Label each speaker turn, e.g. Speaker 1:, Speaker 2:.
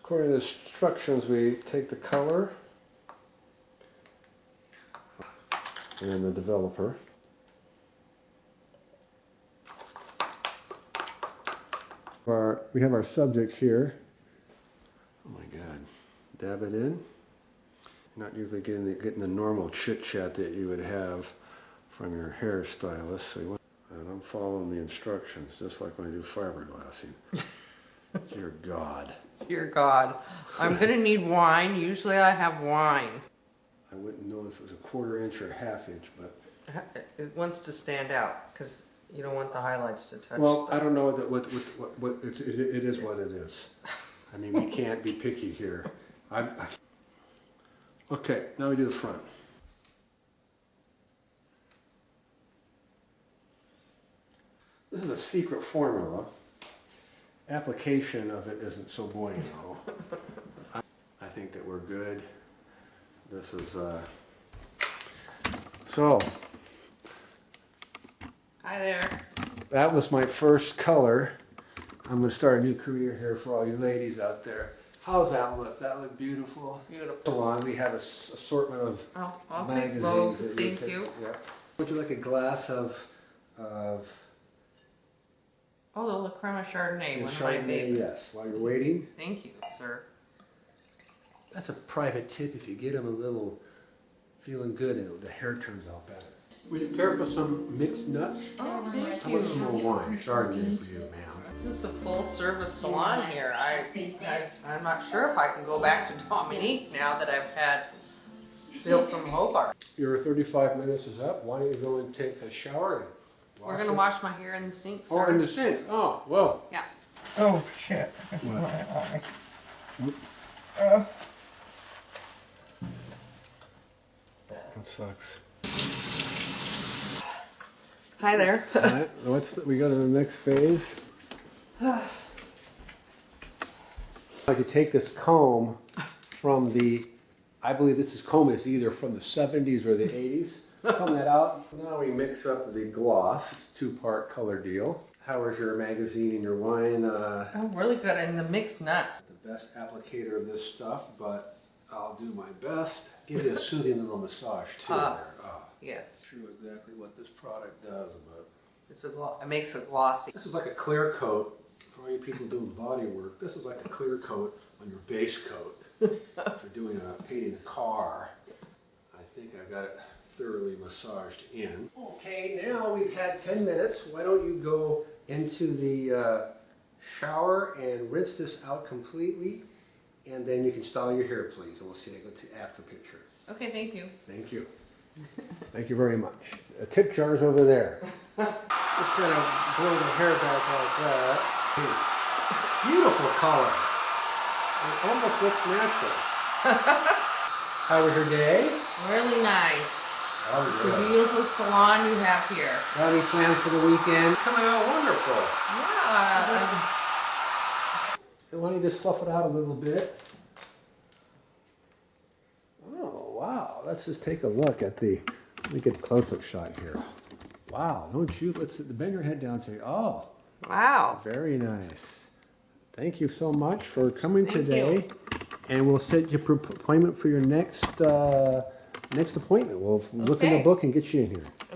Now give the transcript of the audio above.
Speaker 1: According to the instructions, we take the color and then the developer. We have our subject here. Oh my God. Dab it in. Not usually getting the normal chit chat that you would have from your hairstylist. So and I'm following the instructions just like when I do fiberglassing. Dear God.
Speaker 2: Dear God. I'm going to need wine. Usually I have wine.
Speaker 1: I wouldn't know if it was a 1/4 inch or 1/2 inch, but...
Speaker 2: It wants to stand out because you don't want the highlights to touch.
Speaker 1: Well, I don't know what it is what it is. I mean, we can't be picky here. Okay, now we do the front. This is a secret formula. Application of it isn't so bueno. I think that we're good. This is so.
Speaker 2: Hi there.
Speaker 1: That was my first color. I'm going to start a new career here for all you ladies out there. How's that look? That look beautiful?
Speaker 2: Beautiful.
Speaker 1: Salon. We have an assortment of
Speaker 2: I'll take
Speaker 1: magazines.
Speaker 2: both.
Speaker 1: That
Speaker 2: Thank
Speaker 1: take.
Speaker 2: you.
Speaker 1: Yeah. Would you like a glass of
Speaker 2: Oh, the La Crema Chardonnay, one of my
Speaker 1: Chardonnay?
Speaker 2: favorites.
Speaker 1: Yes. While you're waiting.
Speaker 2: Thank you, sir.
Speaker 1: That's a private tip. If you get them a little feeling good, the hair turns out better. Would you care for some mixed nuts?
Speaker 2: Oh, thank
Speaker 1: How about
Speaker 2: you.
Speaker 1: some more wine? Chardonnay for you, ma'am.
Speaker 2: This is a full-service salon here. I'm not sure if I can go back to Dominique now that I've had Bill from Hobart.
Speaker 1: Your 35 minutes is up. Why don't you go and take a shower? And
Speaker 2: We're going to wash my hair in the sink,
Speaker 1: Oh,
Speaker 2: sir.
Speaker 1: in the sink. Oh, well.
Speaker 2: Yeah.
Speaker 3: Oh shit.
Speaker 1: That sucks.
Speaker 2: Hi there.
Speaker 1: All right, we go to the next phase. I could take this comb from I believe this comb is either from the 70s or the 80s. Comb that out. Now we mix up the gloss. It's a 2-part color deal. How is your magazine and your wine?
Speaker 2: Oh, really good. And the mixed nuts.
Speaker 1: The best applicator of this stuff, but I'll do my best. Give you a soothing little massage too.
Speaker 2: Yes.
Speaker 1: Not sure exactly what this product does, but
Speaker 2: It makes it glossy.
Speaker 1: this is like a clear coat for all you people doing body work. This is like a clear coat on your base coat for doing painting a car. I think I got it thoroughly massaged in. Okay, now we've had 10 minutes. Why don't you go into the shower and rinse this out completely, and then you can style your hair, please, and we'll see. Go to after picture.
Speaker 2: Okay, thank you.
Speaker 1: Thank you. Thank you very much. A tip jar's over there. Just gonna blow the hair back like that. Beautiful color. It almost looks natural. How was your day?
Speaker 2: Really nice.
Speaker 1: Oh,
Speaker 2: It's a beautiful salon you have here.
Speaker 1: Got any plans for the weekend? Coming out wonderful.
Speaker 2: Yeah.
Speaker 1: Why don't you just fluff it out a little bit? Oh, wow. Let's just take a look at let me get a close-up shot here. Wow, don't you, bend your head down and say, oh,
Speaker 2: Wow.
Speaker 1: very nice. Thank you so much for coming
Speaker 2: Thank
Speaker 1: today.
Speaker 2: you.
Speaker 1: And we'll set your appointment for your next appointment. We'll look in the
Speaker 2: Okay.
Speaker 1: book and get you in here.